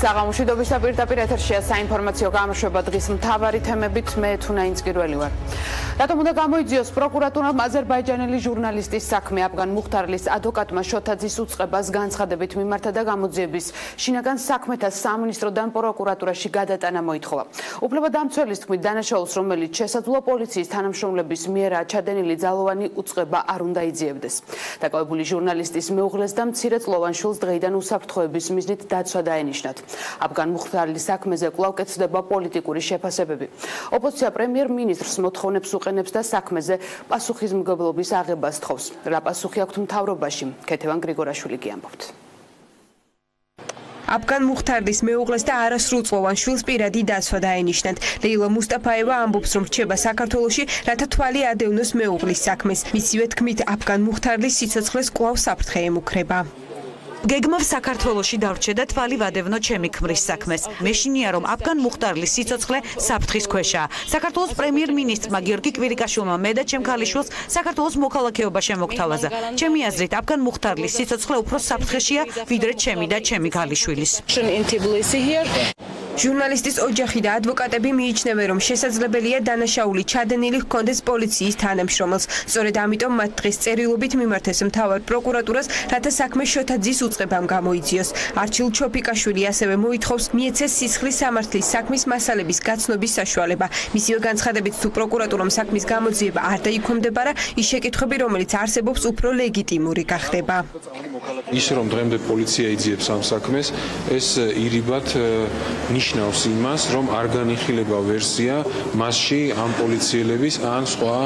საღამოშვიდობის პირდაპირ ეთერშია საინფორმაციო გამოშვება დღის მთავარი თემებით მე თუნაინც პირველი ვარ. რატომ უნდა გამოიძიოს პროკურატურამ აზერბაიჯანელი ჟურნალისტის საქმე აფგან მუხთარლის ადვოკატმა შოთაძის უწყებას განცხადებით მიმართა და გამოძიების შინაგან საქმეთა სამინისტროდან პროკურატურაში გადატანა მოითხოვა. უფლებადამცველის თქმით დანაშაულს, რომელიც შესაძლოა პოლიციის თანამშრომლების მიერაა ჩადენილი ძალოვანი უწყება არ უნდა იძიებდეს. დაკავებული ჟურნალისტის მეუღლეს და მცირეწლოვან შვილს დღეიდან უსაფრთხოების მიზნით დაცვა დაენიშნათ. აფგან მუხთარლის საქმეზე კვლავ კეთდება პოლიტიკური შეფასებები. ოპოზიცია პრემიერ-მინისტრს მოთხოვნებს უყენებს და საქმეზე პასუხისმგებლობის აღებას თხოვს. რა პასუხი აქვთ მთავრობაში? ქეთევან გრიგორაშვილი კი ამბობთ. აფგან მუხთარლის მეუღლეს და არასრულწლოვან შვილს პირადი დაცვა დაენიშნათ. ლეილა მუსტაფაევა ამბობს, რომ რჩება საქართველოში, რათა თვალი ადევნოს მეუღლის საქმეს. მისივე თქმით, აფგან მუხთარლის სიცოცხლეს კვლავ საფრთხე ემუქრება. გეგმავ საქართველოში დავრჩე და თვალი ვადევნო ჩემი ქმრის საქმეს. მეშინია რომ აფგან მუხტარლის სიცოცხლე საფრთხის ქვეშაა. საქართველოს პრემიერ-მინისტრმა გიორგი კვირიკაშვილმა მე და ჩემ ქალიშვილს საქართველოს მოქალაქეობა შემოგთავაზა. ჩემი აზრით, აფგან მუხტარლის სიცოცხლე უფრო საფრთხეშია, ვიდრე ჩემი და ჩემი ქალიშვილის. ჟურნალისტის ოჯახი და ადვოკატები მიიჩნევენ, რომ შესაძლებელია დანაშაული ჩადენილი ჰქონდეს პოლიციის თანამშრომელს. სწორედ ამიტომ მათ დღეს წერილობით მიმართეს მთავარ პროკურატურას, რათა საქმე შოთაძის უწყებამ გამოიძიოს. არჩილ ჩოფიკაშვილი ასევე მოითხოვს მიეცეს სისხლის სამართლის საქმის მასალების გაცნობის საშუალება. მისივე განცხადებით, თუ პროკურატურამ საქმის გამოძიება არ დაიქვემდებარა, ის შეკითხვები, რომელიც არსებობს, უფრო ლეგიტიმური გახდება. ის რომ დღემდე პოლიცია იძიებს ამ საქმეს, ეს ირიბად ნიშნავს იმას, რომ არ განიხილება ვერსია მასში ამ პოლიციელების ან სხვა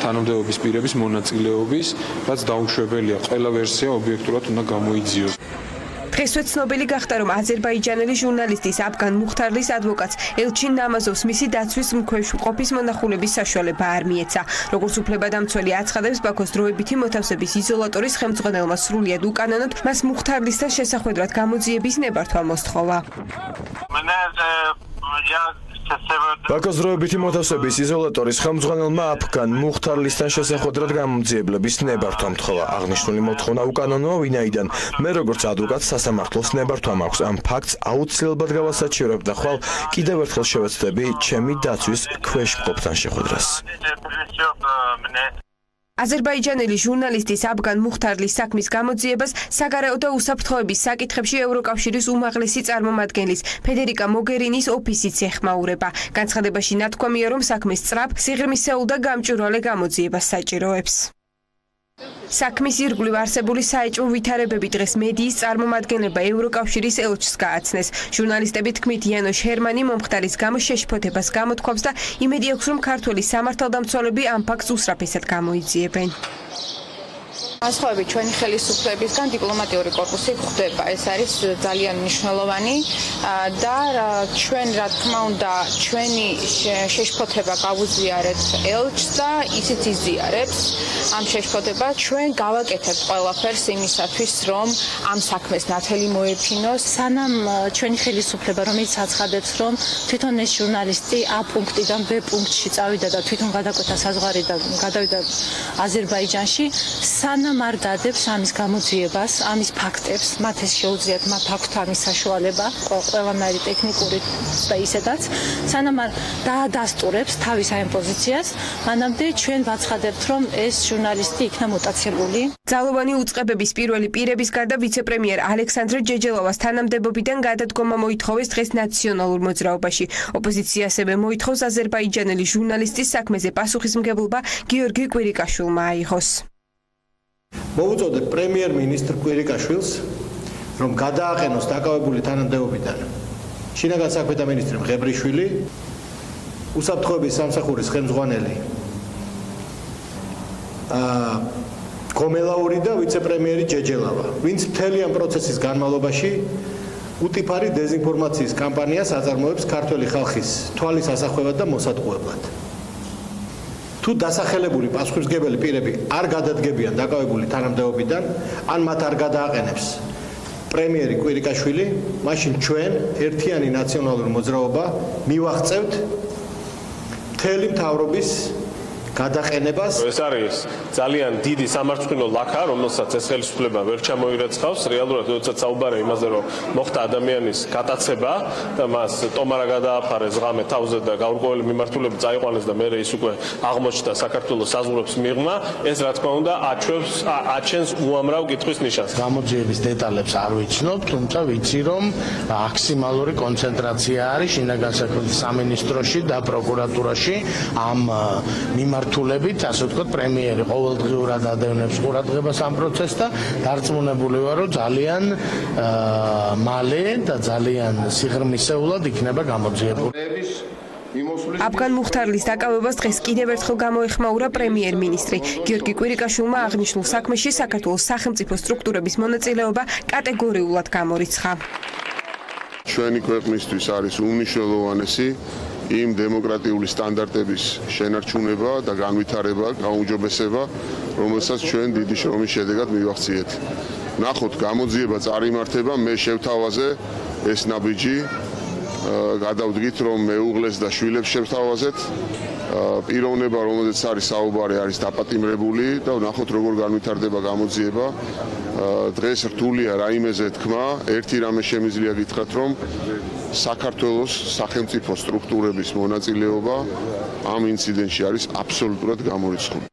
თანამდებობის პირების მონაწილეობის, რაც დაუშვებელია. ყველა ვერსია ობიექტურად უნდა გამოიძიოს. დღესვე ცნობილი გახდა, რომ აზერბაიჯანელი ჟურნალისტის აფგან მუხთარლის ადვოკატს ელჩინ ნამაზოვს მისი დაცვის მქვეშ ყოფის მონახულების საშუალება არ მიეცა. როგორც უფლებადამცველი აცხადებს, ბაქოს დროებითი მოთავსების იზოლატორის ხელმძღვანელმა სრულიად უკანონოდ მას მუხთარლისთან შესახვედრად გამოძიების ნებართვა მოსთხოვა. ბაქოს დროებითი მოთავსების იზოლატორის ხელმძღვანელმა აფგან მუხთარლისთან შესახვედრად გამოძიებლების ნებართვა მთხოვა. აღნიშნული მოთხოვნა უკანონოა, ვინაიდან მე როგორც ადვოკატს სასამართლოს ნებართვა მაქვს. ამ ფაქტს აუცილებლად გავასაჩივრებ და ხვალ კიდევ ერთხელ შევეცდები ჩემი დაცვის ქვეშ მყოფთან შეხვედრას. აზერბაიჯანელი ჟურნალისტის აფგან მუხთარლის საქმის გამოძიებას საგარეო და უსაფრთხოების საკითხებში ევროკავშირის უმაღლესი წარმომადგენლის ფედერიკა მოგერინის ოფისიც ეხმაურება. განცხადებაში ნათქვამია, რომ საქმის სწრაფ, სიღრმისეულ და გამჭვირვალე გამოძიებას საჭიროებს. საქმის ირგვლივ არსებული საეჭვო ვითარებები დღეს მედიის წარმომადგენლება ევროკავშირის ელჩს გააცნეს. ჟურნალისტები თქმით, იანოშ ჰერმანი მომხდარის გამო შეშფოთებას გამოთქვამს და იმედი აქვს, რომ ქართველი სამართალდამცველები ამ ფაქტს უსწრაფესად გამოიძიებენ. განსხვავებით ჩვენი ხელისუფლებისგან დიპლომატიური კორპუსი გვხვდება. ეს არის ძალიან მნიშვნელოვანი და ჩვენ რა თქმა უნდა ჩვენი შეშფოთება გავუზიარეთ ელჩს და ისიც იზიარებს ამ შეშფოთებას. ჩვენ გავაკეთებთ ყველაფერს იმისათვის, რომ ამ საქმეს ნათელი მოეფინოს. სანამ ჩვენი ხელისუფლება, რომელიც აცხადებს, რომ თვითონ ეს ჟურნალისტი A პუნქტიდან B პუნქტში წავიდა და თვითონ გადაკვეთა საზღვარი და გადავიდა აზერბაიჯანში, სანამ არ დადებს ამის გამოძიებას, ამის ფაქტებს, მათ ეს შეუძლიათ მათ აქვთ ამის საშუალება, ყველანაირი ტექნიკური და ისედაც, სანამ არ დაადასტურებს თავის ამ პოზიციას, მანამდე ჩვენ ვაცხადებთ, რომ ეს ჟურნალისტი იქნა მოტაცებული. ძალოვანი უწყებების პირველი პირების გარდა ვიცე-პრემიერ ალექსანდრე ჯეჯელოვას თანამდებობიდან გადადგომა მოითხოვეს დღეს ნაციონალურ მოძრაობაში. ოპოზიცია ასევე მოითხოვს აზერბაიჯანელი ჟურნალისტის საქმეზე პასუხისმგებლობა გიორგი კვირიკაშვილმა აიღოს. მოვუწოდებ პრემიერ-მინისტრ კვირიკაშვილს, რომ გადააყენოს დაკავებული თანამდებობიდან შინაგან საქმეთა მინისტრი მღებრიშვილი, უსაფრთხოების სამსახურის ხელმძღვანელი გომელაური და ვიცე-პრემიერი ჯეჯელავა, ვინც მთელი ამ პროცესის განმავლობაში უტიფარი დეზინფორმაციის კამპანიას აწარმოებს ქართველი ხალხის თვალის ასახვევად და მოსატყუებლად. თუ დასახელებული პასუხისმგებელი პირები არ გადადგებიან დაკავებული თანამდებობიდან, ან მათ არ გადააყენებს პრემიერი კვირიკაშვილი, მაშინ ჩვენ ერთიანი ნაციონალური მოძრაობა მივაღწევთ მთელი მთავრობის გადაყენებას. ეს არის ძალიან დიდი სამართლიანო ლაქა, რომელსაც ეს ხელისუფლება ვერ ჩამოირეცხავს. რეალურად როდესაც საუბარია იმაზე, რომ მოხდა ადამიანის გატაცება და მას ტომარა გადააფარეს ღამე თავზე და გაურკვეველი მიმართულებით წაიყვანეს და მერე ის უკვე აღმოჩნდა საქართველოს საზღვრებს მიღმა, ეს რა თქმა უნდა აჩენს უამრავ კითხვის ნიშანს. გამოძიების დეტალებს არ ვიცნობ, თუმცა ვიცი, რომ მაქსიმალური კონცენტრაცია არის შინაგან საქმეთა სამინისტროში და პროკურატურაში ამ მიმართულებით, ასე ვთქვათ, პრემიერი ყოველდღიურად ადევნებს ყურადღებას ამ პროცესს და დარწმუნებული ვარ, რომ ძალიან მალე და ძალიან სიღრმისეულად იქნება გამოძიებული. აფგან მუხთარლის დაკავებას დღეს კიდევ ერთხელ გამოეხმაურა პრემიერ-მინისტრი. გიორგი კვირიკაშვილმა აღნიშნულ საქმეში საქართველოს სახელმწიფო სტრუქტურების მონაწილეობა კატეგორიულად გამორიცხა. ჩვენი ქვეყნისთვის არის უმნიშვნელოვანესი იმ დემოკრატიული სტანდარტების შენარჩუნება და განვითარება, გაუმჯობესება, რომელსაც ჩვენ დიდი შრომის შედეგად მივახციეთ. ნახოთ, გამოძიება წარიმართება, მე შევთავაზე ეს ნაბიჯი, გადავდგით, რომ მეუღლეს და შვილებს შევთავაზეთ. პიროვნება, რომელზეც არის საუბარი, არის დაპატიმრებული და ნახოთ, როგორ განვითარდება გამოძიება. დღეს რთულია რაიმეზე თქმა, ერთი რამე შემიძლია გითხრათ, რომ საქართველოს სახელმწიფო სტრუქტურების მონაწილეობა ამ ინციდენტში არის აბსოლუტურად გამორიცხული.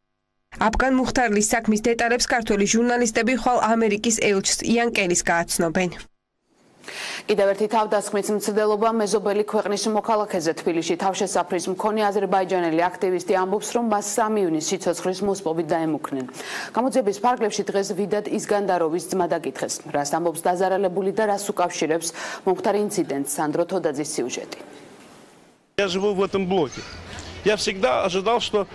აფგან მუხთარლის საქმის დეტალებს ქართველი ჟურნალისტები ხვალ ამერიკის ელჩს იან კელის გააცნობენ. კიდევ ერთი თავდასხმის მცდელობა მეზობელი ქვეყნის მოქალაქეზე თბილისში თავშესაფრის მქონე აზერბაიჯანელი აქტივისტი ამბობს, რომ მას 3 იუნის სიცოცხლის მოსპობით დაემუქრნენ. გამოძიების ფარგლებში დღეს ვიდად ისგანდაროვის ძმა დაკითხეს, რას ამბობს დაზარალებული და რას უკავშირებს მომხდარ ინციდენტს. სანდრო თოდაძის სიუჟეტი. Я живу в этом блоке. Я всегда ожидал, что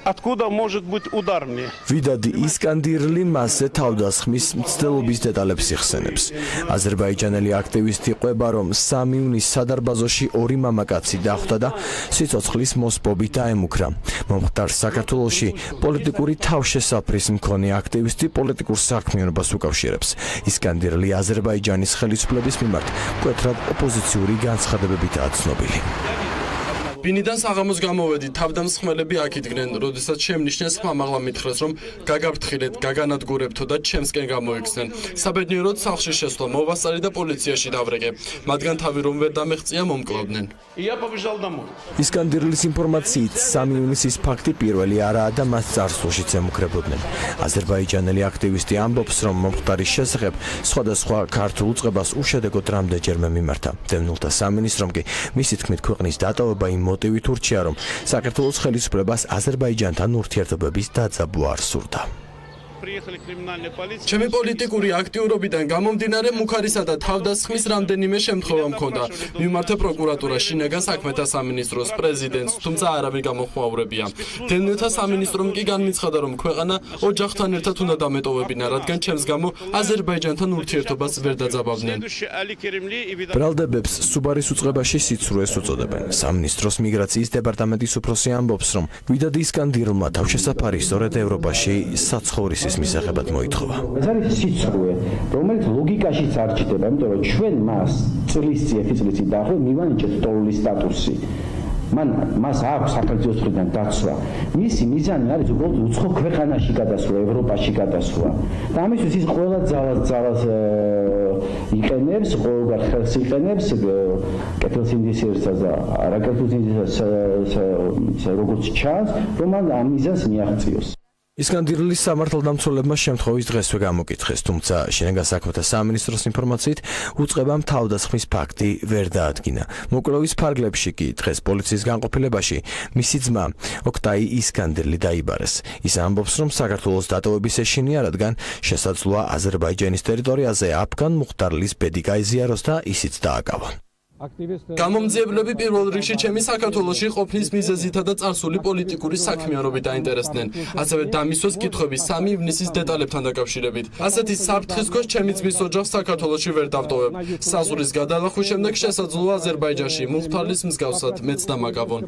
откуда может быть удар мне. ვიდადი ისკანდირლი მასზე თავდასხმის მცდელობის დეტალებს იხსენებს. აზერბაიჯანელი აქტივისტი ყვება, რომ 3 იუნის სადარბაზოში 2 მამაკაცი დახვდა და სიცოცხლის მოსპობით დაემუქრა. მომხდარ საქართველოში პოლიტიკური თავშესაფრის მქონე აქტივისტი პოლიტიკურ საქმიანობას უკავშირებს. ისკანდირლი აზერბაიჯანის ხელისუფლების მიმართ მკვეთრად ოპოზიციური განცხადებებითაა ცნობილი. ბინიდან საღამოს გამოვედი, თავდამსხმელები აქ იდგნენ, როდესაც შემნიშნეს ხმამაღლა მითხრეს, რომ გაგაფრთხილეთ, გაგანადგურებთო და ჩემსკენ გამოიქცნენ. საბედნიეროდ სახლში შესვლა მოვასწარი და პოლიციაში დავრეკე. მათგან თავი რომ ვერ დამეღწია მომკლავდნენ. ისკანდირლის ინფორმაციით 3 ივნისის ფაქტი პირველი არაა და მას წარსულშიც ემუქრებოდნენ. აზერბაიჯანელი აქტივისტი ამბობს, რომ მომხდარის შესახებ სხვადასხვა ქართულ უწყებას უშედეგოდ რამდენჯერმე მიმართა. დევნილთა სამინისტრომ კი მისი თქმით ქვეყნის დატოვება იმ მოტივით ურჩია, რომ საქართველოს ხელისუფლებას აზერბაიჯანთან ურთიერთობების დაძაბვა არ სურდა. ჩემი პოლიტიკური აქტიურობიდან გამომდინარე მუხარისა და თავდასხმის რამდენიმე შემთხვევა მქონდა. მიმართა პროკურატურას, შინაგან საქმეთა სამინისტროს, პრეზიდენტს, თუმცა არავინ გამოხმაურებია. დევნილთა სამინისტრომ კი განმეცხადა, რომ ქვეყანა ოჯახთან ერთად უნდა დამეტოვებინა, რადგან ჩემს გამო აზერბაიჯანთან ურთიერთობას ვერ დაძაბავდნენ. ბრალდებებს სუბარის უწყებაში სიცრუეს უწოდებენ. სამინისტროს მიგრაციის დეპარტამენტის უფროსი ამბობს, რომ ვიდადი ისკანდირლმა თავშესაფარი სწორედ ევროპაში საცხოვრისის მისაღებად მოითხოვა. ეს არის სიცრუე, რომელიც ლოგიკაშიც არ ჩდება, იმიტომ რომ ჩვენ მას წლის დაახლოებით მივანიჭეთ სტოლის სტატუსი. მას აქვს სახელმწიფოს მხრიდან დაცვა. მისი მიზანი არის უბრალოდ უცხო ქვეყანაში გადასვლა, ევროპაში გადასვლა. და ამისთვის ის ყველა ძალას იყენებს, ყოველგვარ ხელს იყენებს, კეთილსინდისიერსაც და არაკეთილსინდისიერსაც როგორც ჩანს, რომ ამ მიზანს მიაღწიოს. ისკანდირლის სამართალდამცველებმა შემთხვევის დღესვე გამოკითხეს, თუმცა შინაგან საქმეთა სამინისტროს ინფორმაციით უწყებამ თავდასხმის ფაქტი ვერ დაადგინა. მოკვლევის ფარგლებში კი დღეს პოლიციის განყოფილებაში მისი ძმა ოქტაი ისკანდირლი დაიბარეს. ის ამბობს, რომ საქართველოს დატოვების ეშინია, რადგან შესაძლოა აზერბაიჯანის ტერიტორიაზე აფგან მუხთარლის ბედი გაიზიაროს და ისიც დააკავონ. გამომძიებლები პირველ რიგში ჩემი საქართველოში ყოფნის მიზეზითა და წარსული პოლიტიკური საქმიანობით დაინტერესდნენ. ასევე დამისვეს კითხვები 3 ივნისის დეტალებთან დაკავშირებით. ასეთი საფრთხის ქვეშ ჩემი ძმის ოჯახს საქართველოში ვერ დავტოვებ. საზღვრის გადალახვის შემდეგ შესაძლოა აზერბაიჯანში მუხთარლის მსგავსად მეც დამაკავონ.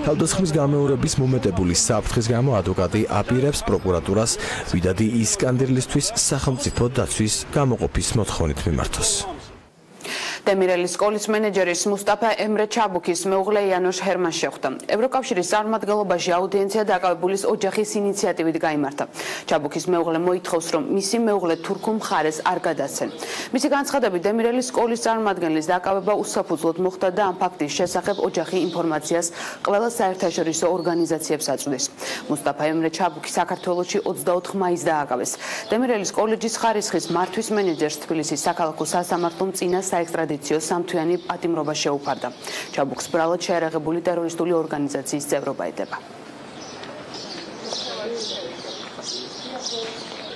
თავდასხმის გამეორების მომეტებული საფრთხის გამო ადვოკატი აპირებს პროკურატურას ვიდადი ისკანდირლისთვის სახელმწიფო დაცვის გამოყოფის მოთხოვნით მიმართოს. დემირელის სკოლის მენეჯერის მუსტაფა ემრე ჩაბუქის მეუღლე იანოშ ჰერმანს შეხვდა. ევროკავშირის წარმომადგენლობაში აუდიენცია დაკავებულის ოჯახის ინიციატივით გაიმართა. ჩაბუქის მეუღლე მოითხოვს, რომ მისი მეუღლე თურქულ მხარეს არ გადასცენ. მისი განცხადებით, დემირელის სკოლის წარმომადგენლის დაკავება უსაფუძვლოდ მოხდა და ამ ფაქტის შესახებ ოჯახი ინფორმაციას ყველა საერთაშორისო ორგანიზაციებს აწვდის. მუსტაფა ემრე ჩაბუქი საქართველოში 24 მაისს დააკავეს. დემირელის კოლეჯის ხარისხის მართვის მენეჯერს თბილისის საქალაქო სასამართლომ წინა საექსტრადიციო სამთვიანი პატიმრობა შეუფარდა. ჩაბუქს ბრალად შეერაღებული ტერორისტული ორგანიზაციის წევრობა ედება.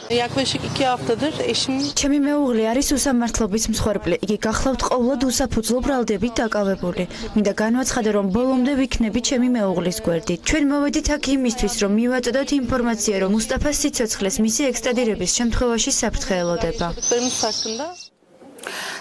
ჩემი მეუღლე არის უსამართლობის მსხვერპლი. იგი გახლავთ ყოველდღე უსაფუძვლო ბრალდებით დაკავებული. მინდა განვაცხადო, რომ ბოლომდე ვიქნები ჩემი მეუღლის გვერდით. ჩვენ მოვედით აქ იმისთვის, რომ მივაწოდოთ ინფორმაცია, რომ მუსტაფას სიცოცხლეს მისი ექსტრადირების შემთხვევაში საფრთხე ელოდება.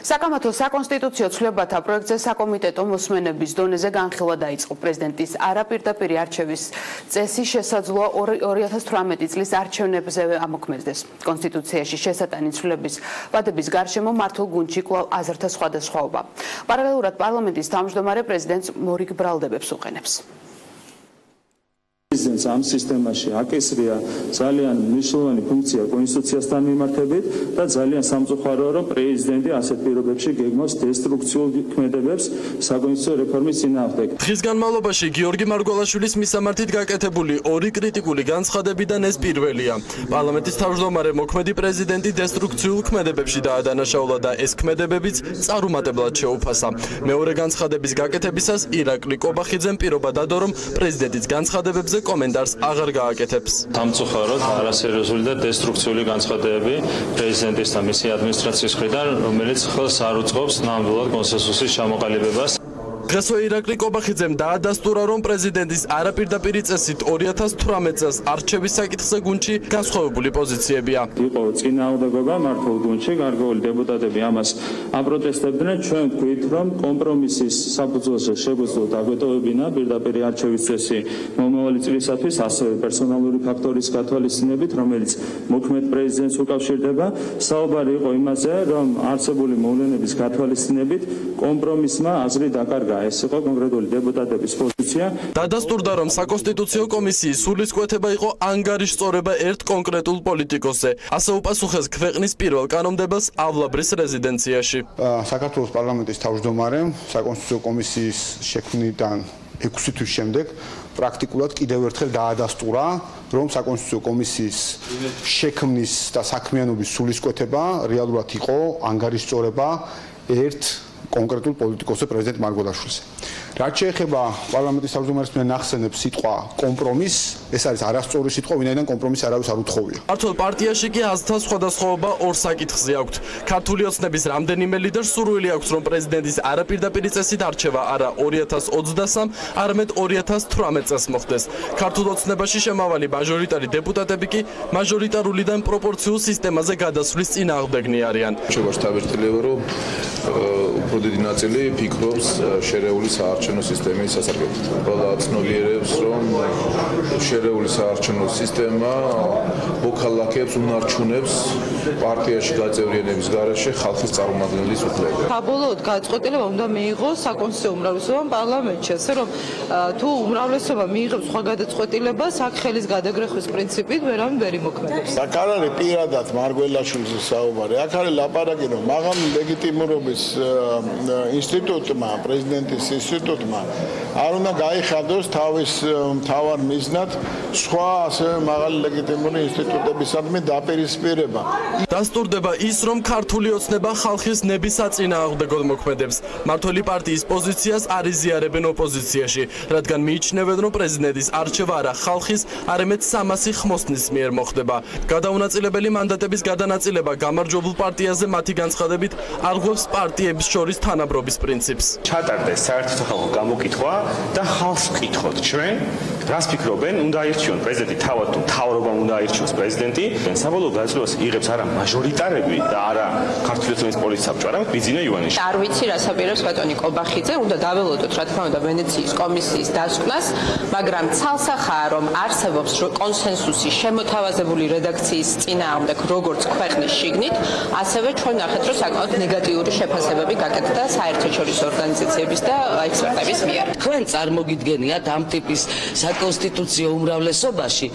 საკამათო საკონსტიტუციო ცვლილებათა პროექტზე საკომიტეტო მოსმენების დონეზე განხილვა დაიწყო. პრეზიდენტის არაპირდაპირი არჩევის წესი შესაძლოა 2018 წლის არჩევნებზე ამოქმედდეს. კონსტიტუციაში შესატანი ცვლილების ვადების გარშემო მართულ გუნდში კვლავ აზრთა სხვადასხვაობა. პარალელურად პარლამენტის თავმჯდომარე პრეზიდენტს მორიგ ბრალდებებს უყენებს. პრეზიდენტს ამ სისტემაში აკისრია ძალიან მნიშვნელოვანი ფუნქცია კონსტიტუციასთან მიმართებით და ძალიან სამწუხაროა, რომ პრეზიდენტი ასეთ პირობებში გეგმავს დესტრუქციულ ქმედებებს საკონსტიტუციო რეფორმის წინააღმდეგ. დღის განმავლობაში გიორგი მარგველაშვილის მისამართით გაკეთებული ორი კრიტიკული განცხადებიდან ეს პირველია. პარლამენტის თავმჯდომარე მოქმედი პრეზიდენტი დესტრუქციულ ქმედებებში დაადანაშაულა და ეს ქმედებებიც წარუმატებლად შეუფასა. მეორე განცხადების გაკეთებისას ირაკლი კობახიძემ პირობა დადო, რომ პრეზიდენტის განცხადებებზე კომენტარს აღარ გააკეთებს. Სამწუხაროდ არასერიოზული და დესტრუქციული განცხადებები პრეზიდენტის და მისი ადმინისტრაციის მხრიდან, რომელიც ხელს არ უწყობს ნამდვილად კონსენსუსის ჩამოყალიბებას. დღესვე ირაკლი კობახიძემ დაადასტურა, რომ პრეზიდენტის არაპირდაპირი წესით 2018 წელს არჩევის საკითხზე გუნდში განსხვავებული პოზიციებია. იყო წინააღმდეგობა მართულ გუნდში, გარკვეული დეპუტატები ამას აპროტესტებდნენ. ჩვენ ვქვით, რომ კომპრომისის საფუძველზე შეგვეძლო დაგვეტოვებინა პირდაპირი არჩევის წესი მომავალი წლისათვის, ასევე პერსონალური ფაქტორის გათვალისწინებით, რომელიც მოქმედ პრეზიდენტს უკავშირდება. საუბარი იყო იმაზე, რომ არსებული მოვლენების გათვალისწინებით კომპრომისმა აზრი დაკარგა. ეს იყო კონკრეტული დეპუტატების პოზიცია. დადასტურდა, რომ საკონსტიტუციო კომისიის სულისკვეთება იყო ანგარიშწორება ერთ კონკრეტულ პოლიტიკოსზე. ასე უპასუხეს ქვეყნის პირველ კანონმდებელს ავლაბრის რეზიდენციაში. საქართველოს პარლამენტის თავმჯდომარემ საკონსტიტუციო კომისიის შექმნიდან 6 თვის შემდეგ პრაქტიკულად კიდევ ერთხელ დაადასტურა, რომ საკონსტიტუციო კომისიის შექმნის და საქმიანობის სულისკვეთება რეალურად იყო ანგარიშწორება ერთ კონკრეტულ პოლიტიკოსზე პრეზიდენტ მარგველაშვილზე. რაც შეეხება პარლამენტის თავმჯდომარის მიერ ნახსენებს სიტყვა კომპრომის, ეს არის არასწორი სიტყვა, ვინაიდან კომპრომისი არავის არ უთხოვია. ქართულ პარტიაში კი აზრთა სხვადასხვაობა ორ საკითხზე აქვთ. ქართული ოცნების რამდენიმე ლიდერს სურვილი აქვს, რომ პრეზიდენტის არაპირდაპირი წესით არჩევა არა 2023, არამედ 2018 წელს მოხდეს. ქართულ ოცნებაში შემავალი მაჟორიტარი დეპუტატები კი მაჟორიტარულიდან პროპორციულ სისტემაზე გადასვლის წინააღმდეგნი არიან. შევართ თავერთილება, რომ უფრო დიდი ნაწილი ფიქრობს შერეული საარჩევნო სისტემის სასარგებლოდ. უბრალოდ ცნობიერებს, რომ შერეული საარჩევნო სისტემა მოქალაქეებს უნარჩუნებს პარტიაში გაწევრიანების გარეშე ხალხის წარმომადგენლის უფლებებს. საბოლოოდ გადაწყვეტილება უნდა მიიღოს საკონსტიტუციო უმრავლესობამ პარლამენტში, ასე რომ თუ უმრავლესობა მიიღებს სხვა გადაწყვეტილებას, აქ ხელის გადაგრეხვის პრინციპით ვერავინ ვერ იმოქმედებს. აქ არ არის პირადად მარგველაშვილის საუბარი, აქ არის ლაპარაკი, რომ მაღალი ლეგიტიმურობის ინსტიტუტმა, პრეზიდენტის ინსტიტუტმა არ უნდა გაიხადოს თავის მთავარ მიზნად სხვა ასევე მაღალი ლეგიტიმური ინსტიტუტებისადმი დაპირისპირება. დასტურდება ის, რომ ქართული ოცნება ხალხის ნების საწინააღმდეგოდ მოქმედებს. მართველი პარტიის პოზიციას არ იზიარებენ ოპოზიციაში, რადგან მიიჩნევენ, რომ პრეზიდენტის არჩევა არა ხალხის, არამედ სამასი ხმოსნის მიერ მოხდება. გადაუნაწილებელი მანდატების გადანაწილება გამარჯვებულ პარტიაზე მათი განცხადებით არღვევს პარტიების შორის თანაბრობის პრინციპს. ჩატარდეს საერთო სახალხო გამოკითხვა და ხალხს ვკითხოთ ჩვენ რას ფიქრობენ, უნდა აირჩიონ პრეზიდენტი თავად თუ მთავრობამ უნდა აირჩიოს პრეზიდენტი. საბოლოო გადაწყვეტილებას იღებს არა მაჟორიტარები და არა ქართული ოცნების პოლიციის საბჭო, არამედ ბიძინა ივანიშვილი. არ ვიცი რას აპირებს ბატონი კობახიძე, უნდა დაველოდოთ რა თქმა უნდა ვენეციის კომისიის დასკვნას, მაგრამ ცალსახაა რომ არსებობს კონსენსუსი შემოთავაზებული რედაქციის წინააღმდეგ როგორც ქვეყნის შიგნით, ასევე ჩვენ ნახეთ რომ საკმაოდ ნეგატიური შეფასებები გაკეთდა საერთაშორისო ორგანიზაციების და ექსპერტების მიერ. თქვენ წარმოგიდგენიათ ამ ტიპის საკონსტიტუციო უმრავლესობაში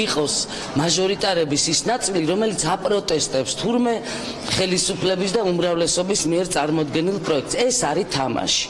იყოს მაჟორიტარების ის ნაწილი, რომელიც აპროტესტებს თურმე ხელისუფლების და უმრავლესობის მიერ წარმოდგენილ პროექტს. ეს არის თამაში.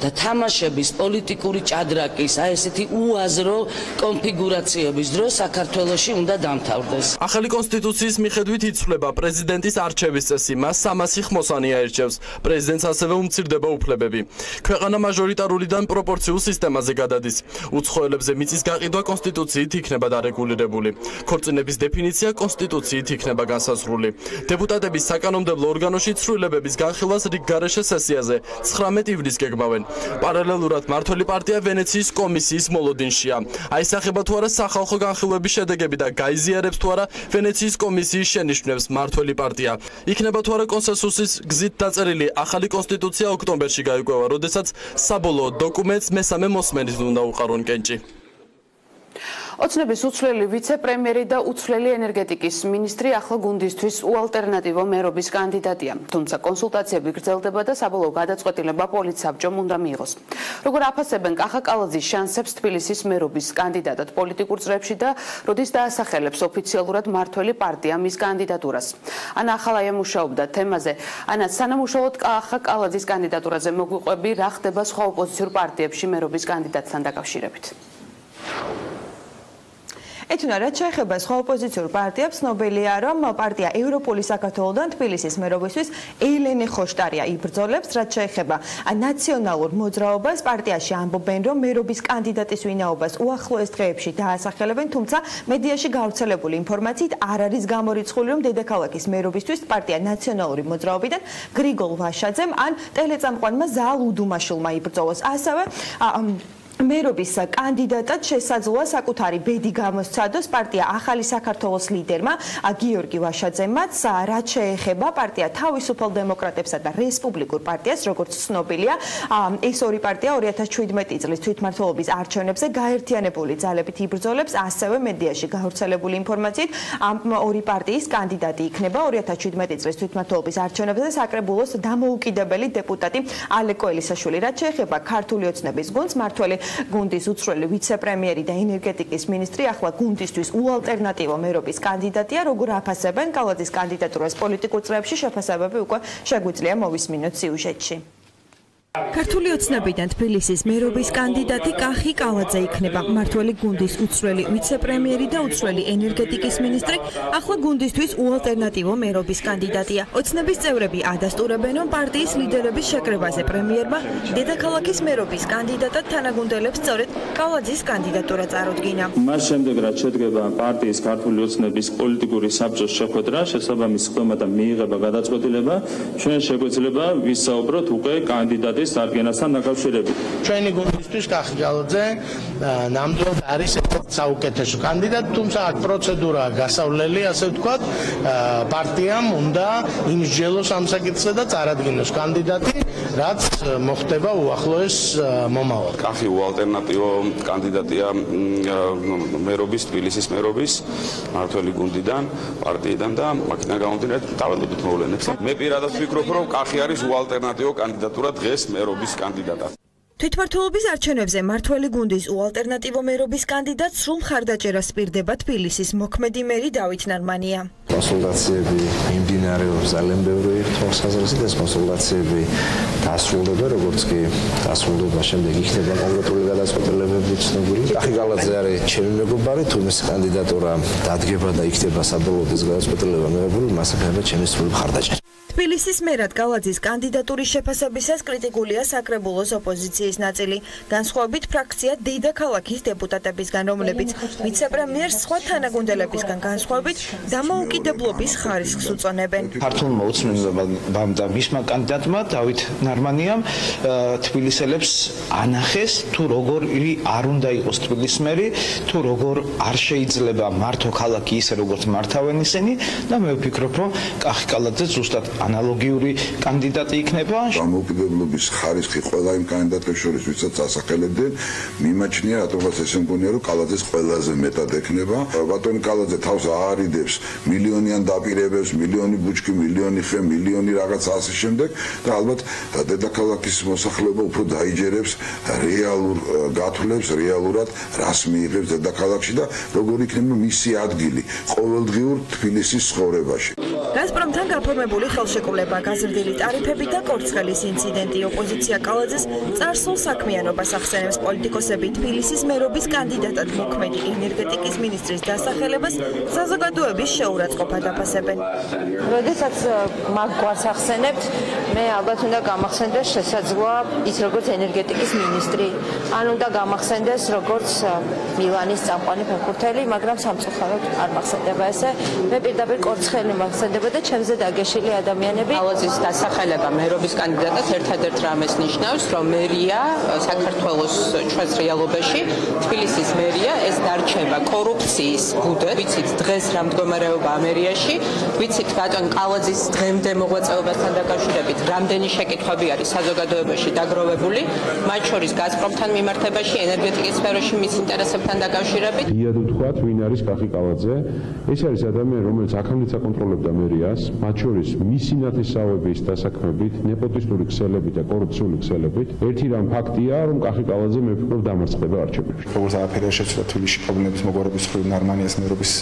და თამაშების პოლიტიკური ჭადრაკის აი ესეთი უაზრო კონფიგურაციების დროს საქართველოში უნდა დამთავრდეს. ახალი კონსტიტუციის მიხედვით იცვლება პრეზიდენტის არჩევის წესი, მას 300 ხმოსანი აირჩევს. პრეზიდენტს ასევე უმცირდება უფლებები. ქვეყანა მაჟორიტარულიდან პროპორციულ სისტემაზე გადადის. უცხოელებზე მიწის გაყიდვა კონსტიტუციით იქნება დარეგულირებული. ქორწინების დეფინიცია კონსტიტუციით იქნება განსაზღვრული. დეპუტატების საკანონმდებლო ორგანოში ცვლილებების განხილვას რიგგარეშე სესიაზე 19 ივნისს გეგმავენ. პარალელურად მართველი პარტია ვენეციის კომისიის მოლოდინშია. აისახება თუ არა სახალხო განხილვების შედეგები და გაიზიარებს თუ არა ვენეციის კომისიის შენიშვნებს მართველი პარტია. იქნება თუ არა კონსენსუსის გზით დაწერილი ახალი კონსტიტუცია ოქტომბერში გაიკვევა, როდესაც საბოლოო დოკუმენტს მესამე მოსმენით უნდა უყარონ კენჭი. ოცნების უცვლელი ვიცე-პრემიერი და უცვლელი ენერგეტიკის მინისტრი ახლა გუნდისთვის უალტერნატივო მერობის კანდიდატია. თუმცა კონსულტაციები გრძელდება და საბოლოო გადაწყვეტილება პოლიტსაბჭომ უნდა მიიღოს. როგორ აფასებენ კახა კალაძის შანსებს თბილისის მერობის კანდიდატად პოლიტიკურ წრეებში და როდის დაასახელებს ოფიციალურად მართველი პარტია მის კანდიდატურას. ანა ახალაია მუშაობდა თემაზე. ანა, სანამ უშუალოდ კახა კალაძის კანდიდატურაზე მოგვიყვები, რა ხდება სხვა ოპოზიციურ პარტიებში მერობის კანდიდატთან დაკავშირებით? ეთუნა რაც შეეხება სხვა ოპოზიციურ პარტიებს, ცნობილია, რომ პარტია ევროპული საქართველოდან თბილისის მერობისთვის ელენე ხოშტარია იბრძოლებს, რაც შეეხება ნაციონალურ მოძრაობას, პარტიაში ამბობენ, რომ მერობის კანდიდატის ვინაობას უახლოეს დღეებში დაასახელებენ, თუმცა მედიაში გავრცელებული ინფორმაციით არ არის გამორიცხული, რომ დედაქალაქის მერობისთვის პარტია ნაციონალური მოძრაობიდან გრიგოლ ვაშაძემ ან ტელეწამყვანმა ზაალ უდუმაშვილმა იბრძოლოს. ასევე მერობის კანდიდატად შესაძლოა საკუთარი ბედი გამოსცადოს პარტია ახალი საქართველოს ლიდერმა გიორგი ვაშაძემაც, რაც შეეხება პარტია თავისუფალ დემოკრატებსა და რესპუბლიკურ პარტიას, როგორც ცნობილია, ეს ორი პარტია 2017 წლის თვითმმართველობის არჩევნებზე გაერთიანებული ძალებით იბრძოლებს, ასევე მედიაში გავრცელებული ინფორმაციით ამ ორი პარტიის კანდიდატი იქნება 2017 წლის თვითმმართველობის არჩევნებზე საკრებულოს დამოუკიდებელი დეპუტატი ალეკო ელისაშვილი. რაც შეეხება ქართული ოცნების გუნდს, მართველი გუნდის უცვლელი ვიცე-პრემიერი და ენერგეტიკის მინისტრი ახლა გუნდისთვის უალტერნატივო მერობის კანდიდატია. როგორ აფასებენ კალაძის კანდიდატურას პოლიტიკურ წრეებში, შეფასებები უკვე შეგვიძლია მოვისმინოთ სიუჟეტში. ქართული ოცნებიდან თბილისის მერობის კანდიდატი კახი კალაძე იქნება. მართველი გუნდის უცვლელი ვიცე-პრემიერი და უცვლელი ენერგეტიკის მინისტრი ახლა გუნდისთვის უალტერნატივო მერობის კანდიდატია. ოცნების წევრები ადასტურებენ, რომ პარტიის ლიდერების შეკრებაზე პრემიერმა დედაქალაქის მერობის კანდიდატად თანაგუნდელებს სწორედ კალაძის კანდიდატურა წარუდგინა. მას შემდეგ რაც შედგება პარტიის ქართული ოცნების პოლიტიკური საბჭოს შეხვედრა, შესაბამის ხდომა და მიიღება გადაწყვეტილება, ჩვენ შეგვეძლება ვისაუბროთ უკვე კანდიდატის დადგენასთან დაკავშირებით. ჩვენი გუნდისთვის კახი კალაძე ნამდვილად არის ერთ-ერთი საუკეთესო კანდიდატი, თუმცა აქ პროცედურაა გასავლელი, ასე ვთქვათ, პარტიამ უნდა იმსჯელოს ამ საკითხზე და წარადგინოს კანდიდატი, რაც მოხდება უახლოეს მომავალში. კახი უალტერნატივო კანდიდატია მერობის, თბილისის მერობის, მართველი გუნდიდან, პარტიიდან და აქედან გამომდინარე დაველოდოთ მოვლენებს. მე პირადად ვფიქრობ, რომ კახი არის უალტერნატივო კანდიდატურა დღეს მერობის კანდიდატად. თვითმმართველობის არჩევნებზე მართველი გუნდის უალტერნატივო მერობის კანდიდატს სრულ მხარდაჭერას პირდება თბილისის მოქმედი მერი დავით ნარმანია. კონსულტაციები მიმდინარეობს ძალიან ბევრი თვალსაზრისით, ეს კონსულტაციები დასრულდება, როგორც კი დასრულდება შემდეგ იქნება კონკრეტული გადაწყვეტილებები ცნობილი. კახი კალაძე არის ჩემი მეგობარი, თუ მის კანდიდატურა დადგება და იქნება საბოლოო გადაწყვეტილება მიღებული, მას აკეთება ჩემი სრული მხარდაჭერა. თბილისის მერად კალაძის კანდიდატურის შეფასებისას კრიტიკულია საკრებულოს ოპოზიციის ნაწილი. განსხვავებით ფრაქცია დედაქალაქის დეპუტატებისგან, რომლებიც ვიცე-პრემიერს სხვა თანაგუნდელებისგან განსხვავებით დამოუკიდებლობის ხარისხს უწონებენ. ქართულმა უცნობამ და მისმა კანდიდატმა დავით ნარმანიამ თბილისელებს ანახეს თუ როგორი არ უნდა იყოს თბილისის მერი, თუ როგორ არ შეიძლება მართო ქალაქი ისე როგორც მართავენ ისინი და მე ვფიქრობ რომ კახი კალაძე ზუსტად ანალოგიური კანდიდატი იქნება. დამოუკიდებლობის ხარისხი ყველა იმ კანდიდატებს შორის, ვისაც ასახელებდნენ, მიმაჩნია რატომაც ესე მგონია, რომ კალაძეს ყველაზე მეტად ექნება. ბატონი კალაძე თავს აარიდებს მილიონიან დაპირებებს, მილიონი ბუჩქი, მილიონი ხე, მილიონი რაღაც ასე შემდეგ და ალბათ დედაქალაქის მოსახლეობა უფრო დაიჯერებს რეალურ გათვლებს, რეალურად რას მიიღებს დედაქალაქში და როგორ იქნება მისი ადგილი ყოველდღიურ თბილისის ცხოვრებაში. გაზპრომთან გაფორმებული ხელშეკრულება, გაზრდილი ტარიფები და კორცხელის ინციდენტი. ოპოზიცია კალაძეს წარსულ საქმიანობას ახსენებს. პოლიტიკოსები თბილისის მერობის კანდიდატად მოქმედი ენერგეტიკის მინისტრის დასახელებას საზოგადოების შეურაცხყოფად აფასებენ. როდესაც მაგ გვარს ახსენებთ, მე ალბათ უნდა გამახსენდეს შესაძლოა ის როგორც ენერგეტიკის მინისტრი, ან უნდა გამახსენდეს როგორც მილანის წამყვანი ფეხბურთელი, მაგრამ სამწუხაროდ არ მახსენდება ესე. მე პირდაპირ კორცხელი მახსენდება და ჩემზე დაგეშილი ადამიანები. კალაძის დასახელება მერობის კანდიდატად ერთადერთ რამეს ნიშნავს, რომ მერია საქართველოს ჩვენს რეალობაში, თბილისის მერია ეს დარჩება კორუფციის ბუდე. ვიცით დღეს რა მდგომარეობა ამერიაში, ვიცით ბატონ კალაძის დღემდე მოღვაწეობასთან დაკავშირებით რამდენი შეკითხვები არის საზოგადოებაში დაგროვებული, მათ შორის გაზპრომთან მიმართებაში, ენერგეტიკის სფეროში მის ინტერესებთან დაკავშირებით. იად ვთქვათ, ვინ არის კახი კალაძე? ეს არის ადამიანი, რომელიც აქამდეც აკონტროლებდა მერიას, მათ შორის მისი ნათესავების დასაქმებით, ნეპოტისტური ქსელებით და კორუფციული ქსელებით. ერთი რამ ფაქტია, რომ კახი კალაძე მე ვფიქრობ დამარცხდება არჩევნებში. როგორც არაფერი არ შეცვლა თბილისში პრობლემების მოგვარების მხრივ ნარმანიას მერობის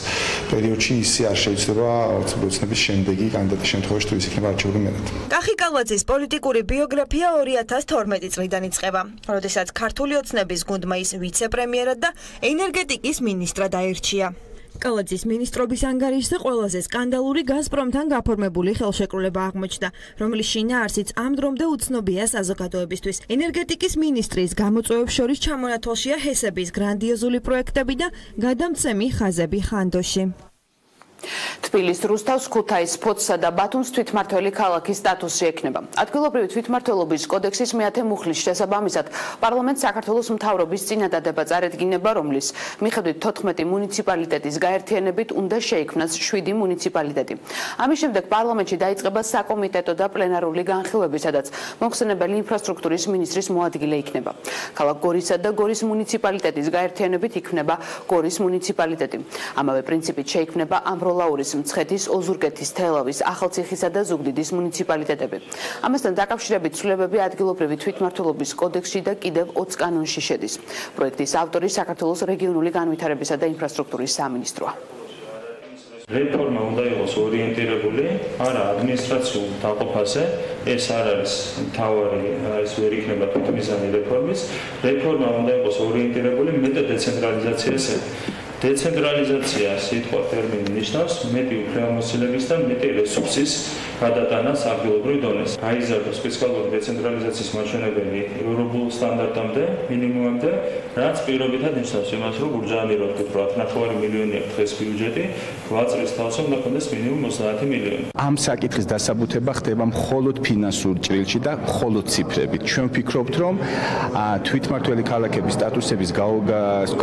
პერიოდში, ისე არ შეიძლება ოცნების შემდეგი კანდიდატის შემთხვევაში თუ ის იქნება არჩეული მერად. კახი კალაძის პოლიტიკური ბიოგრაფია 2012 წლიდან იწყება, როდესაც ქართული ოცნების გუნდმა ის ვიცე-პრემიერად და ენერგეტიკის მინისტრად აირჩია. კალაძის მინისტრობის ანგარიშზე ყველაზე სკანდალური გაზპრომთან გაფორმებული ხელშეკრულება აღმოჩნდა, რომლის შინაარსიც ამ დრომდე უცნობია საზოგადოებისთვის. ენერგეტიკის მინისტრის გამოწვევებს შორის ჩამონათვალშია ჰესების გრანდიოზული პროექტები და გადამცემი ხაზები ხანდოში. თბილის რუსთავს, ქუთაის, ფოთსა და ბათუმს თვითმმართველი ქალაქის სტატუსი ექნება. ადგილობრივი თვითმმართველობის კოდექსის მეათე მუხლის შესაბამისად, პარლამენტს საქართველოს მთავრობის წინადადება წარედგინება, რომლის მიხედვით 14 მუნიციპალიტეტის გაერთიანებით უნდა შეიქმნას 7 მუნიციპალიტეტი. ამის შემდეგ პარლამენტში დაიწყება საკომიტეტო და პლენარული განხილვები, სადაც მოხსენებელი ინფრასტრუქტურის მინისტრის მოადგილე იქნება. ქალაქ გორისა და გორის მუნიციპალიტეტის გაერთიანებით იქნება გორის მუნიციპალიტეტი. ამავე პრინციპით შეიქმნება ლაურის, მცხეთის, ოზურგეთის, თელავის, ახალციხისა და ზუგდიდის მუნიციპალიტეტები. ამასთან დაკავშირებით ცვლილებები ადგილობრივი თვითმმართველობის კოდექსში და კიდევ 20 კანონში შედის. პროექტის ავტორი საქართველოს რეგიონული განვითარებისა და ინფრასტრუქტურის სამინისტროა. რეფორმა უნდა იყოს ორიენტირებული არა ადმინისტრაციულ დაყოფაზე, ეს არ არის მთავარი, ეს ვერ იქნება თვითმიზანი რეფორმის. რეფორმა უნდა იყოს ორიენტირებული მეტად დეცენტრალიზაციაზე. დეცენტრალიზაცია სიტყვა ტერმინი ნიშნავს მეტი უფლებამოსილების და მეტი რესურსის გადატანას ადგილობრივ დონეზე. გაიზარდოს ფისკალური დეცენტრალიზაციის მაჩვენებელი ევროპულ სტანდარტამდე, მინიმუმამდე, რაც პირობითად ნიშნავს იმას, რომ გურჯაანი რო ვთქვით, რომ 10 მილიონი აქვს დღეს ბიუჯეტი, 8 წლის თავზე უნდა ქონდეს მინიმუმ 30 მილიონი. ამ საკითხის დასაბუთება ხდება მხოლოდ ფინანსურ ჭრილში და მხოლოდ ციფრებით. ჩვენ ვფიქრობთ, რომ თვითმმართველი ქალაქების სტატუსების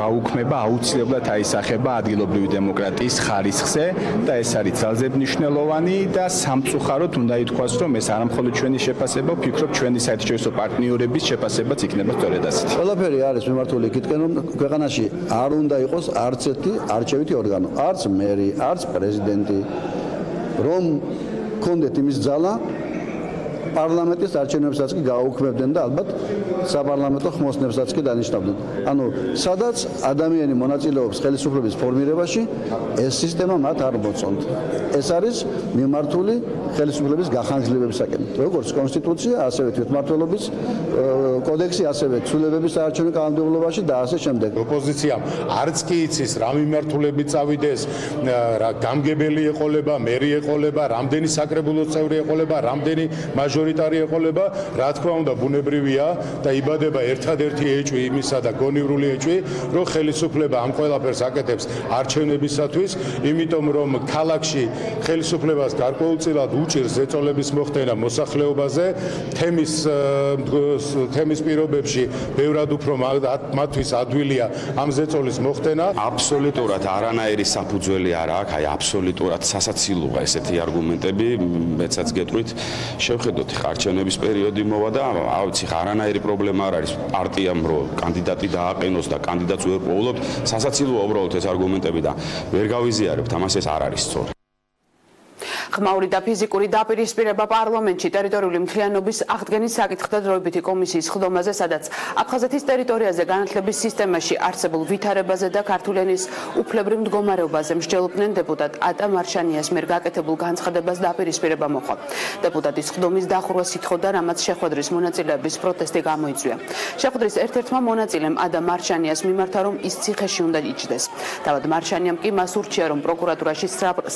გაუქმება აუცილებლად აისახება ადგილობრივი დემოკრატიის ხარისხზე და ეს არის ძალზე მნიშვნელოვანი და სამწუხაროდ უნდა ითქვას, რომ ეს არა მხოლოდ ჩვენი შეფასება, ვფიქრობ ჩვენი საერთაშორისო პარტნიორების შეფასებაც იქნება სწორედ ასეთი. ყველაფერი არის მიმართული იქითკენ, რომ ქვეყანაში არ უნდა იყოს არც ერთი არჩევითი ორგანო, არც მერი, არც პრეზიდენტი, რომ კონდეთ იმის ძალა პარლამენტის არჩევნებსაც კი გააუქმებდნენ და ალბათ საპარლამენტო ხმოსნებსაც კი დანიშნავდნენ. ანუ სადაც ადამიანი მონაწილეობს ხელისუფლების ფორმირებაში, ეს სისტემა მათ არ მოწონთ. ეს არის მიმართული ხელისუფლების გახანგრძლივებისაკენ. როგორც კონსტიტუცია, ასევე თვითმმართველობის კოდექსი, ასევე ცვლილებების საარჩევნო კანონმდებლობაში და ასე შემდეგ. ოპოზიციამ არც კი იცის რა მიმართულებით წავიდეს, რა გამგებელი ეყოლება, მერი ეყოლება, რამდენი საკრებულოს წევრი ეყოლება, რამდენი მაჟორიტარი ეყოლება, რა თქმა უნდა, ბუნებრივია და იბადება ერთადერთი ეჭვი იმისა და გონივრული ეჭვი, რომ ხელისუფლება ამ ყველაფერს აკეთებს არჩევნებისათვის, იმიტომ რომ ქალაქში ხელისუფლებას გარკვეულწილად უჭირს ზეწოლების მოხდენა მოსახლეობაზე, თემის პირობებში ბევრად უფრო მათთვის ადვილია ამ ზეწოლის მოხდენა. აბსოლუტურად არანაირი საფუძველი არ აქვს, აი აბსოლუტურად სასაცილოა ესეთი არგუმენტები, მეცაც გეტყვით, შევხედოთ არჩევნების პერიოდი მოვა და ავიცი არანაირი პრობლემა არ არის პარტიამ რომ კანდიდატი დააყენოს და კანდიდატს ვერ პოულობთ, სასაცილოა უბრალოდ ეს არგუმენტები და ვერ გავიზიარებთ, ამას ეს არ არის სწორი. ხმაური და ფიზიკური დაპირისპირება პარლამენტში ტერიტორიული მთლიანობის აღდგენის საკითხთა დროებითი კომისიის ხდომაზე, სადაც აფხაზეთის ტერიტორიაზე განათლების სისტემაში არსებულ ვითარებაზე და ქართული ენის უფლებრივ მდგომარეობაზე მსჯელობდნენ დეპუტატ ატა მარშანიას მიერ გაკეთებულ განცხადებას დაპირისპირება მოყვა. დეპუტატის ხდომის დახურვას ითხოვდა, რამაც შეხვედრის მონაწილეების პროტესტი გამოიწვია. შეხვედრის ერთ-ერთმა მონაწილემ ატა მარშანიას მიმართა, რომ ის ციხეში უნდა იჯდეს. თავად მარშანიამ კი მას ურჩია, რომ პროკურატურაში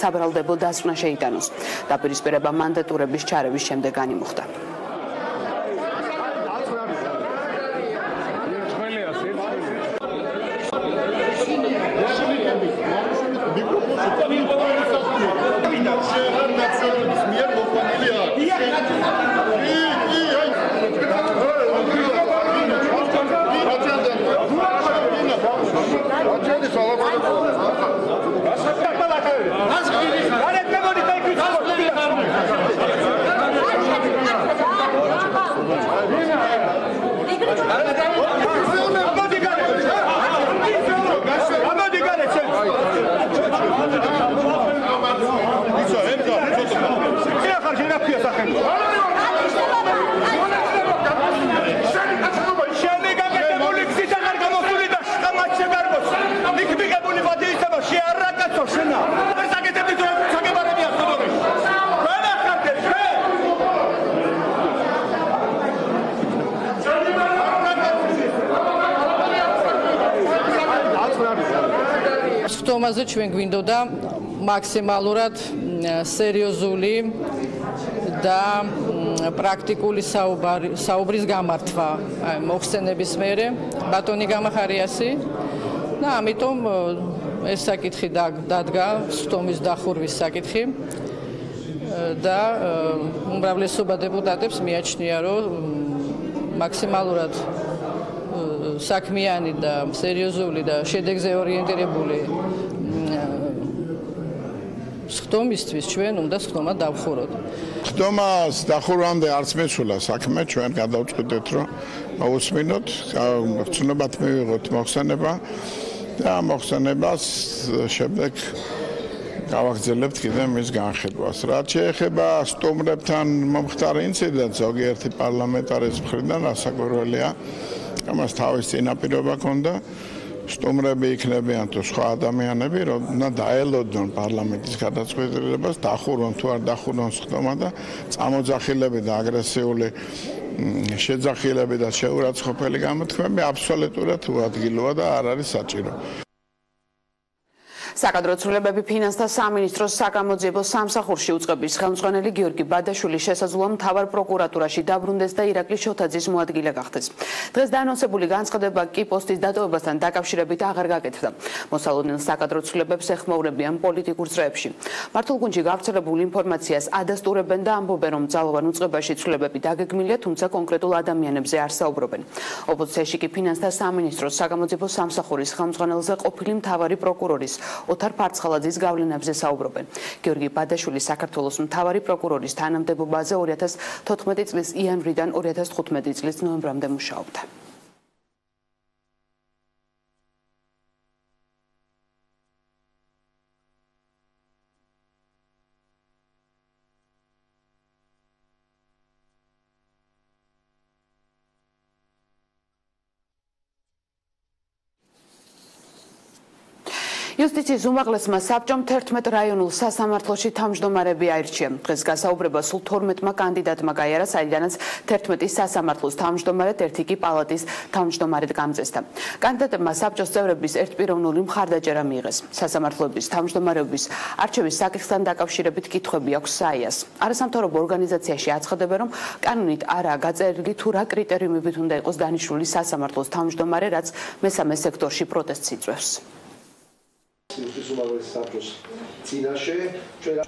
საბრალდებო დასკვნა შეიტანოს. დაპირისპირება მანდატურების ჩარევის შემდეგ განიმუხტა. ხდომაზე ჩვენ გვინდოდა მაქსიმალურად სერიოზული და პრაქტიკული საუბრის გამართვა მოხსენების მერე ბატონი გამახარიასი და ამიტომ ეს საკითხი დადგა ხდომის დახურვის საკითხი და უმრავლესობა დეპუტატებს მიაჩნია, რომ მაქსიმალურად საქმიანი და სერიოზული და შედეგზე ორიენტირებული ხდომისთვის ჩვენ უნდა ხდომა დავხუროთ. ხდომას დახურვამდე არც მეცულა საქმე, ჩვენ გადავწყვიტეთ, რომ მოусმინოთ, გრძნობათ მივიღოთ მოხსენება და მოხსენებას შემდეგ გავაგრძელებთ კიდე მის განხილვას. რაც შეეხება სტუმრებთან მომხდარ ინციდენტს, ზოგიერთი პარლამენტარის მხრიდან რასაკვირველია, ამას თავის წინაპირობა ჰქონდა. სტუმრები იქნებიან თუ სხვა ადამიანები, რომ უნდა დაელოდონ პარლამენტის გადაწყვეტილებას, დახურონ თუ არ დახურონ ხდომა და წამოძახილები და აგრესიული შეძახილები და შეურაცხყოფელი გამოთქმები აბსოლუტურად უადგილოა და არ არის საჭირო. საკადრო ცვლილებები ფინანსთა სამინისტროს საგამოძიებო სამსახურში უწყების ხელმძღვანელი გიორგი ბადაშვილის შესაძლოა მთავარ პროკურატურაში დაბრუნდეს და ირაკლი შოთაძის მოადგილე გახდეს. დღეს დაანონსებული განცხადება კი პოსტის დატოვებასთან დაკავშირებით აღარ გაკეთდა. მოსალოდნელ საკადრო ცვლილებებს ეხმაურებიან პოლიტიკურ წრეებში. მართლგუნდში გავრცელებულ ინფორმაციას ადასტურებენ და ამბობენ, რომ ძალოვან უწყებაში ცვლილებები დაგეგმილია, თუმცა კონკრეტულ ადამიანებზე არ საუბრობენ. ოპოზიციაში კი ფინანსთა სამინისტროს საგამოძიებო სამსახურის ხელმძღვანელზე ყოფილი მთავარი პროკურორის ოთარ ფარცხალაძის გავლენებზე საუბრობენ. გიორგი ბადაშვილი საქართველოს მთავარი პროკურორის თანამდებობაზე 2014 წლის იანვრიდან 2015 წლის ნოემბრამდე მუშაობდა. იუსტიციის უმაღლესმა საბჭომ 11 რაიონულ სასამართლოში თავმჯდომარები აირჩია. დღეს გასაუბრება სულ 12-მა კანდიდატმა გაიარა, საიდანაც 11 სასამართლოს თავმჯდომარედ, ერთი კი პალატის თავმჯდომარედ გამწესდა. კანდიდატებმა საბჭოს წევრების ერთპიროვნული მხარდაჭერა მიიღეს. სასამართლოების თავმჯდომარეობის არჩევის საკითხთან დაკავშირებით კითხვები აქვს საიას. არასამთავრობო ორგანიზაციაში აცხადებენ, რომ კანონით არაა გაწერილი თუ რა კრიტერიუმებით უნდა იყოს დანიშნული სასამართლოს თავმჯდომარე, რაც მესამე სექტორში პროტესტს იწვევს.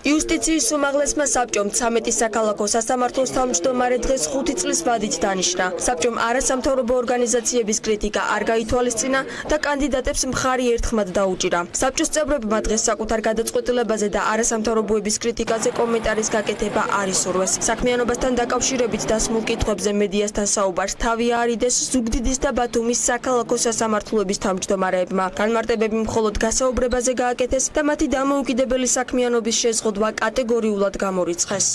იუსტიციის უმაღლესმა საბჭომ 13 საქალაქო სასამართლოს თავმჯდომარე დღეს 5 წლის ვადით დანიშნა. საბჭომ არასამთავრობო ორგანიზაციების კრიტიკა არ გაითვალისწინა და კანდიდატებს მხარი ერთხმად დაუჭირა. საბჭოს წევრებმა დღეს საკუთარ გადაწყვეტილებაზე და არასამთავრობოების კრიტიკაზე კომენტარის გაკეთება არ ისურვეს. საქმიანობასთან დაკავშირებით დასმულ კითხვებზე მედიასთან საუბარს თავი აარიდეს ზუგდიდის და ბათუმის საქალაქო სასამართლოების თავმჯდომარეებმა. განმარტებები მხოლოდ გასაუბრებაზე გააკეთეს და მათი დამოუკიდებელი საქმიანობის შეზღუდვა კატეგორიულად გამორიცხეს.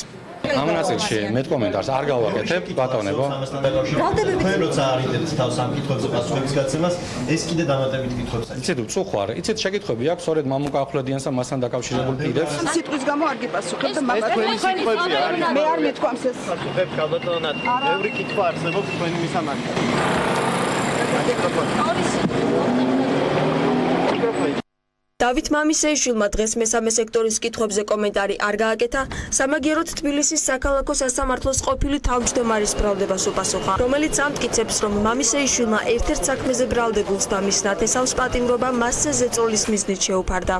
ამ ნაწილში მეტ კომენტარს არ გავაკეთებ, ბატონებო. ბრალდებებით როცა არიდებთ თავს ამ კითხვებზე პასუხების გაცემას, ეს კიდე დამატებით კითხვებს აქვს. იცით, უწუხარ, იცით შეკითხვები აქვს, სწორედ მამუკა ახვლედიანს და მასთან დაკავშირებულ პირებს. სიტყვის გამო არ გიპასუხებ და მაგას თქვენი სიტყვები არის. მე არ მეთქვამს ეს. პასუხებ ქალბატონად. ბევრი კითხვა არსებობს თქვენი მისამართი. დავით მამისეიშვილმა დღეს მესამე სექტორის კითხვებზე კომენტარი არ გააკეთა, სამაგიეროდ თბილისის საქალაქო სასამართლოს ყოფილი თავმჯდომარის ბრალდებას უპასუხა, რომელიც ამტკიცებს, რომ მამისეიშვილმა ერთ-ერთ საქმეზე ბრალდებულს და მის ნათესავს პატიმრობა მასზე ზეწოლის მიზნით შეუფარდა.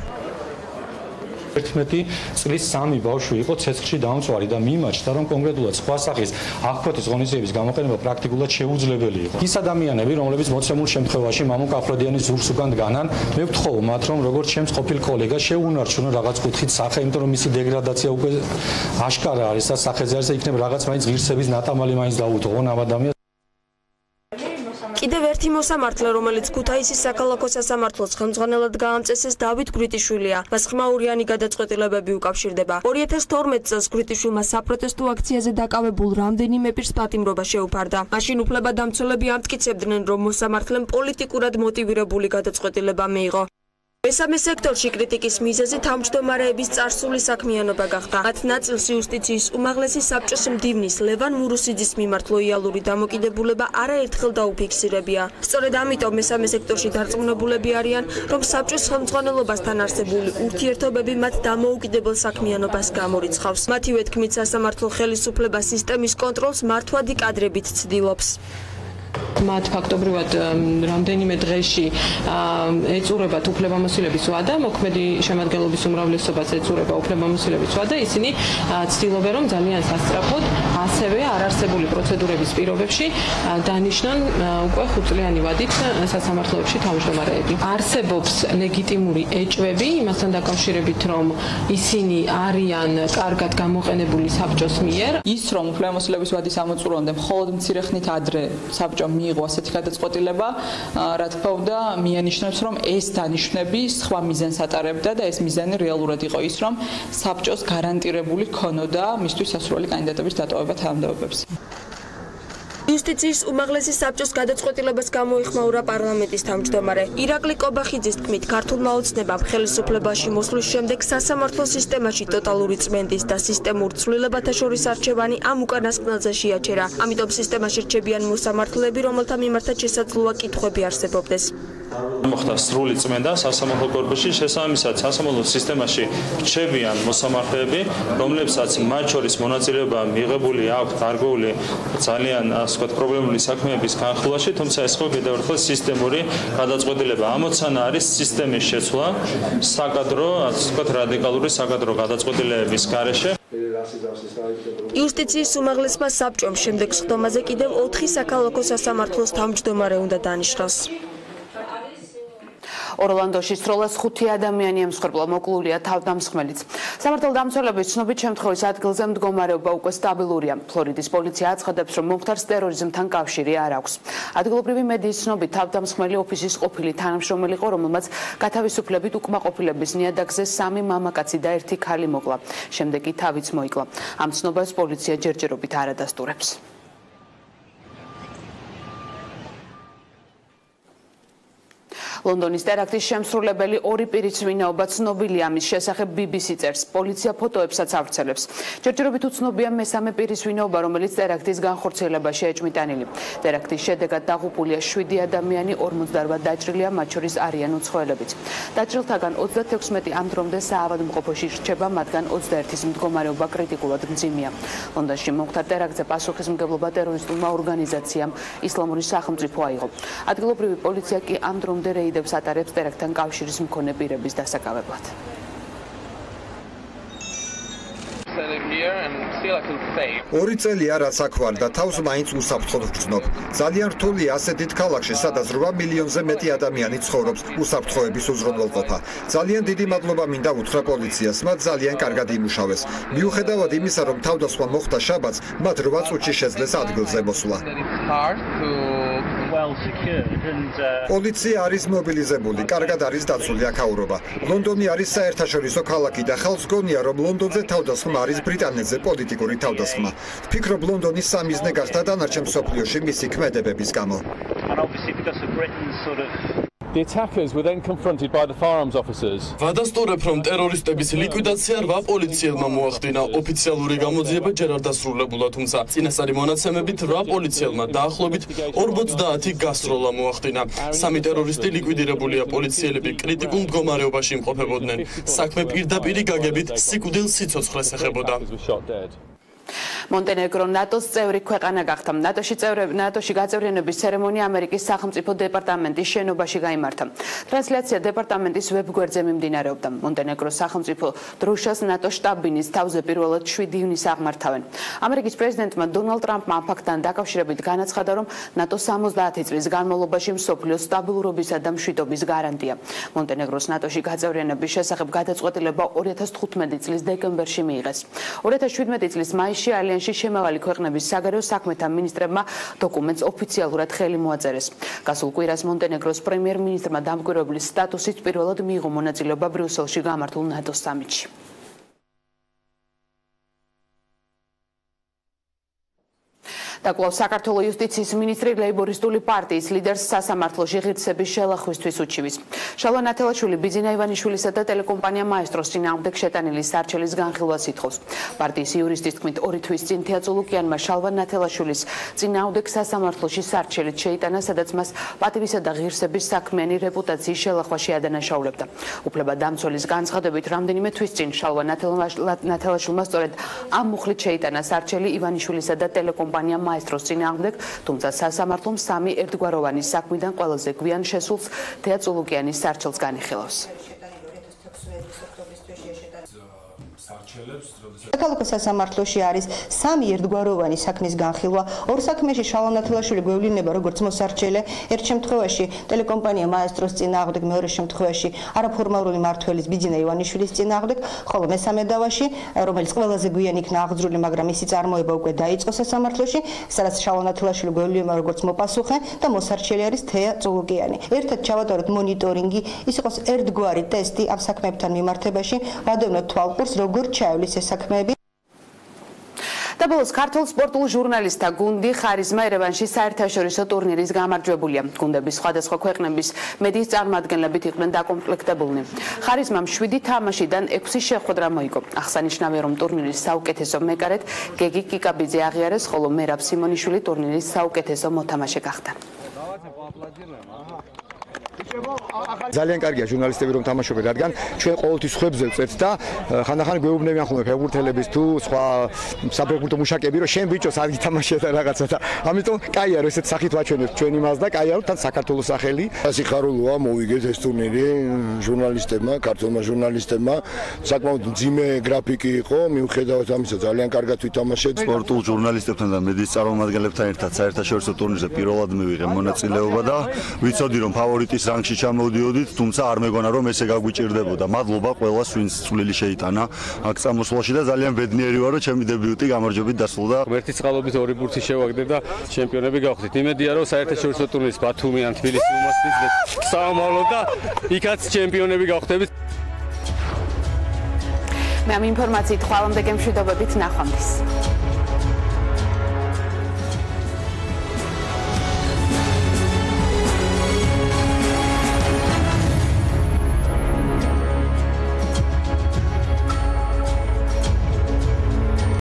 11 წლის 3 ბავშვი იყო ცეცხლში დამწვარი და მიმაჩნდა, რომ კონკრეტულად სხვა სახის აღკვეთის ღონისძიების გამოყენება პრაქტიკულად შეუძლებელი იყო. ის ადამიანები, რომლებიც მოცემულ შემთხვევაში მამუკა ახვლედიანის ზურგს უკან დგანან, მე ვთხოვ მათ, რომ როგორც ჩემს ყოფილ კოლეგა შეუნარჩუნონ რაღაც კუთხით სახე, იმიტომ რომ მისი დეგრადაცია უკვე აშკარა არის და სახეზე არის და იქნებ რაღაც მაინც ღირსების ნატამალი მაინც დაუთողონ ამ ადამიანს. კიდევ ერთი მოსამართლე, რომელიც ქუთაისის საქალაქო სასამართლოს ხელმძღვანელად გაამწესეს, დავით გვრიტიშვილია. მას ხმაურიანი გადაწყვეტილებები უკავშირდება. 2012 წელს გვრიტიშვილმა საპროტესტო აქციაზე დაკავებულ რამდენიმე პირს პატიმრობა შეუფარდა. მაშინ უფლებადამცველები ამტკიცებდნენ, რომ მოსამართლემ პოლიტიკურად მოტივირებული გადაწყვეტილება მიიღო. მესამე სექტორში კრიტიკის მიზეზი თავმჯდომარეების წარსული საქმიანობა გახდა. მათ ნაწილს იუსტიციის უმაღლესი საბჭოს მდივნის ლევან მურუსიძის მიმართ ლოიალური დამოკიდებულება არაერთხელ დაუფიქსირებია. სწორედ ამიტომ მესამე სექტორში დარწმუნებულები არიან, რომ საბჭოს ხელმძღვანელობასთან არსებული ურთიერთობები მათ დამოუკიდებელ საქმიანობას გამორიცხავს. მათივე თქმით, სასამართლო ხელისუფლება სისტემის კონტროლს მართვადი კადრებით ცდილობს. მათ ფაქტობრივად რამდენიმე დღეში ეწურებათ უფლებამოსილების ვადა, მოქმედი შემადგენლობის უმრავლესობას ეწურება უფლებამოსილების ვადა, ისინი ცდილობენ, რომ ძალიან სასწრაფოდ ასევე არარსებული პროცედურების პირობებში დანიშნონ უკვე 5 წლიანი ვადით სასამართლოებში თავმჯდომარეები. არსებობს ლეგიტიმური ეჭვები იმასთან დაკავშირებით, რომ ისინი არიან კარგად გამოყენებული საბჭოს მიერ. ის რომ უფლებამოსილების ვადის ამოწურვამდე მხოლოდ მცირე ხნით ადრე საბჭომ მიიღო ასეთი გადაწყვეტილება, რა თქმა უნდა, მიანიშნებს, რომ ეს დანიშვნები სხვა მიზანს ატარებდა და ეს მიზანი რეალურად იყო ის, რომ საბჭოს გარანტირებული ქონოდა მისთვის სასურველი კანდიდატების დატოვება თანამდებობებს. იუსტიციის უმაღლესი საბჭოს გადაწყვეტილებას გამოიხმაურა პარლამენტის თავმჯდომარე. ირაკლი კობახიძის თქმით, ქართულმა ოცნებამ ხელისუფლებაში მოსვლის შემდეგ სასამართლო სისტემაში ტოტალური წმენდის და სისტემურ ცვლილებათა შორის არჩევანი ამ უკანასკნელზე შეაჩერა. ამიტომ სისტემაში რჩებიან მოსამართლეები, რომელთა მიმართაც შესაძლოა კითხვები არსებობდეს. მოხდა სრული წმენდა სასამართლო კორპუსში, შესაბამისად სასამართლო სისტემაში რჩებიან მოსამართლეები, რომლებსაც მათ შორის მონაწილეობა მიღებული აქვს გარკვეული ძალიან პრობლემური საქმეების განხილვაში, თუმცა ეს ხო კიდევ ერთხელ სისტემური გადაწყვეტილება. ამოცანა არის სისტემის შეცვლა საკადრო, ასე ვთქვათ, რადიკალური საკადრო გადაწყვეტილებების გარეშე. იუსტიციის უმაღლესმა საბჭომ შემდეგ სხდომაზე კიდევ 4 საქალაქო სასამართლოს თავმჯდომარე უნდა დანიშნოს. ორლანდოში სროლას 5 ადამიანი ემსხვერპლა, მოკლულია თავდამსხმელიც. სამართალდამცველების ცნობით შემთხვევის ადგილზე მდგომარეობა უკვე სტაბილურია. ფლორიდის პოლიცია აცხადებს, რომ მომხდარს ტერორიზმთან კავშირი არ აქვს. ადგილობრივი მედიის ცნობით თავდამსხმელი ოფისის ყოფილი თანამშრომელი იყო, რომელმაც გათავისუფლებით უკმაყოფილების ნიადაგზე 3 მამაკაცი და 1 ქალი მოკლა. შემდეგ კი თავიც მოიკლა. ამ ცნობას პოლიცია ჯერჯერობით არ ადასტურებს. ლონდონის ტერაქტის შემსრულებელი ორი პირის ვინაობა ცნობილია, ამის შესახებ BBC წერს. პოლიცია ფოტოებსაც ავრცელებს. ჯერჯერობით უცნობია მესამე პირის ვინაობა, რომელიც ტერაქტის განხორციელებაში ეჭვმიტანილი. ტერაქტის შედეგად დაღუპულია 7 ადამიანი, 48 დაჭრილია, მათ შორის არიან უცხოელებიც. დაჭრილთაგან 36 ამ დრომდე საავადმყოფოში რჩება, მათგან 21-ის მდგომარეობა კრიტიკულად მძიმეა. ლონდონში მომხდარ ტერაქტზე პასუხისმგებლობა ტერორისტულმა ორგანიზაციამ ისლამური სახელმწიფო აიღო. ადგილობრივი პოლიცია კი ამ დრომდე რეიდებს ატარებს ტერაქტთან კავშირის მქონე პირების დასაკავებლად. ორი წელია რაც აქ ვარ და თავს მაინც უსაფრთხოდ ვგრძნობ. ძალიან რთულია ასეთ დიდ ქალაქში, სადაც 8 მილიონზე მეტი ადამიანი ცხოვრობს უსაფრთხოების უზრუნველყოფა. ძალიან დიდი მადლობა მინდა უთხრა პოლიციას, მათ ძალიან კარგად იმუშავეს. მიუხედავად იმისა, რომ თავდასხმა მოხდა შაბათს, მათ 8 წუთში შეძლეს ადგილზე მოსვლა. პოლიცია არის მობილიზებული, კარგად არის დაცული აქაურობა. ლონდონი არის საერთაშორისო ქალაქი და ხალხს გონია, რომ ლონდონზე თავდასხმა არის ბრიტანეთზე პოლიტიკური თავდასხმა. ვფიქრობ, ლონდონის სამიზნე გახდა დანარჩენ მსოფლიოში მისი ქმედებების გამო. The attackers were then confronted by the firearms officers. ვადასტურებ, რომ ტერორისტების ლიკვიდაცია 8 პოლიციელმა მოახდინა. ოფიციალური გამოძიება ჯერ არ დასრულებულა, თუმცა წინასწარი მონაცემებით 8 პოლიციელმა დაახლოებით 50 გასროლა მოახდინა. 3 ტერორისტი ლიკვიდირებულია, პოლიციელები კრიტიკულ მდგომარეობაში იმყოფებოდნენ. საქმე პირდაპირი გაგებით სიკვდილ სიცოცხლეს ეხებოდა. მონტენეგრო ნატოს წევრი ქვეყანა გახდა. ნატოში გაწევრიანების ცერემონია ამერიკის სახელმწიფო დეპარტამენტის შენობაში გაიმართა. ტრანსლაცია დეპარტამენტის ვებგვერდზე მიმდინარეობდა. მონტენეგროს სახელმწიფო დროშას ნატოს შტაბ-ბინის თავზე პირველად 7 ივნისს აღმართავენ. ამერიკის პრეზიდენტმა დონალდ ტრამპმა ამ ფაქტთან დაკავშირებით განაცხადა, რომ ნატო 70 წლის განმავლობაში მსოფლიოს სტაბილურობისა და მშვიდობის გარანტია. მონტენეგროს ნატოში გაწევრიანების შესახებ გადაწყვეტილება 2015 წლის დეკემბერში მიიღეს. 2017 წლის მაისში ალიანსში შემავალი ქვეყნების საგარეო საქმეთა მინისტრებმა დოკუმენტს ოფიციალურად ხელი მოაწერეს. გასულ კვირას მონტენეგროს პრემიერ-მინისტრმა დამკვირვებლის სტატუსით პირველად მიიღო მონაწილეობა ბრიუსელში გამართულ ნატოს სამიტში. და კვლავ საქართველოს იუსტიციის მინისტრი ლეიბორისტული პარტიის ლიდერს სასამართლოში ღირსების შელახვისთვის უჩივის. შალვა ნათელაშვილი ბიძინა ივანიშვილისა და ტელეკომპანია მაესტროს წინააღმდეგ შეტანილი სარჩელის განხილვას ითხოვს. პარტიის იურისტის თქმით, 2 თვის წინ თეატრულუკიანმა შალვა ნათელაშვილის წინააღმდეგ სასამართლოში სარჩელით შეიტანა, სადაც მას პატივისა და ღირსების საქმიანი რეპუტაციის შელახვა შეადანაშაულებდა. უფლებადამცველის განცხადებით, რამდენიმე თვის წინ შალვა ნათელაშვილმა სწორედ ამ მუხლით შეიტანა სარჩელი ივანიშვილისა და ტელეკომპანია მაესტროს წინააღმდეგ, თუმცა სასამართლომ 3 ერთგვაროვანი საქმიდან ყველაზე გვიან შესულს თეატრულუკიანის სარჩელს განიხილავს. საქართველოს სასამართლოში არის 3 ერთგვაროვანი საქმის განხილვა. ორ საქმეში შალვა ნათელაშვილი გვევლინება როგორც მოსარჩელე, ერთ შემთხვევაში ტელეკომპანია მაესტროს წინააღმდეგ, მეორე შემთხვევაში არაფორმალური მმართველის ბიძინა ივანიშვილის წინააღმდეგ, ხოლო მესამე დავაში, რომელიც ყველაზე გვიან იქნა აღძრული, მაგრამ მისი წარმოება უკვე დაიწყო სასამართლოში, სადაც შალვა ნათელაშვილი გვევლინება როგორც მოპასუხე და მოსარჩელი არის თეა წულუკიანი. ერთად ჩავატაროთ მონიტორინგი, ის იყოს ერთგვარი ტესტი ამ საქმეებთან მიმართებაში, ვადევნოთ თვალყურს, როგორ ჩაევლის ეს საქმეები. და ბოლოს ქართულ სპორტულ ჟურნალისტთა გუნდი ხარიზმა ერევანში საერთაშორისო ტურნირის გამარჯვებულია. გუნდების სხვადასხვა ქვეყნების მედიის წარმომადგენლებით იყვნენ დაკომპლექტებულნი. ხარიზმამ 7 თამაშიდან 6 შეხვედრა მოიგო. აღსანიშნავია, რომ ტურნირის საუკეთესო მეკარედ გეგი კიკაბიძე აღიარეს, ხოლო მერაბ სიმონიშვილი ტურნირის საუკეთესო მოთამაშე გახდა. ძალიან კარგია ჟურნალისტები რომ თამაშობენ, რადგან ჩვენ ყოველთვის ხვებზე ვწერთ და ხანდახან გვეუბნებიან ხოლმე ფეხბურთელების თუ სხვა საფეხბურთო მუშაკები, რომ შენ ბიჭო სად გითამაშე და რაღაცა და ამიტომ კაია რომ ესეთ სახით ვაჩვენებთ ჩვენ იმას და კაია რომ თან საქართველოს სახელი. სიხარულოა მოვიგეთ ეს ტურნირი ჟურნალისტებმა, ქართულმა ჟურნალისტებმა, საკმაოდ მძიმე გრაფიკი იყო, მიუხედავად ამისა ძალიან კარგად ვითამაშეთ. სპორტულ ჟურნალისტებთან და მედიის წარმომადგენლებთან ერთად საერთაშორისო ტურნირზე პირველად მივიღე მონაწილეობა და ვიცოდი რომ ფავორიტის რანგში ჩამოვდიოდით, თუმცა არ მეგონა რომ ესე გაგვიჭირდებოდა. მადლობა ყველას, ვინც წვლილი შეიტანა აქ წამოსვლაში და ძალიან ბედნიერი ვარ, რომ ჩემი დებიუტი გამარჯვებით დასრულდა. ერთი წყალობით 2 ბურთი შევაგდე და ჩემპიონები გავხდით. იმედია რომ საერთაშორისო ტურნირის ბათუმი ან თბილისი უმასპინძლეთ საომავლო და იქაც ჩემპიონები გავხდებით. მე ამ ინფორმაციით ხვალამდე გემშვიდობებით, ნახვამდის.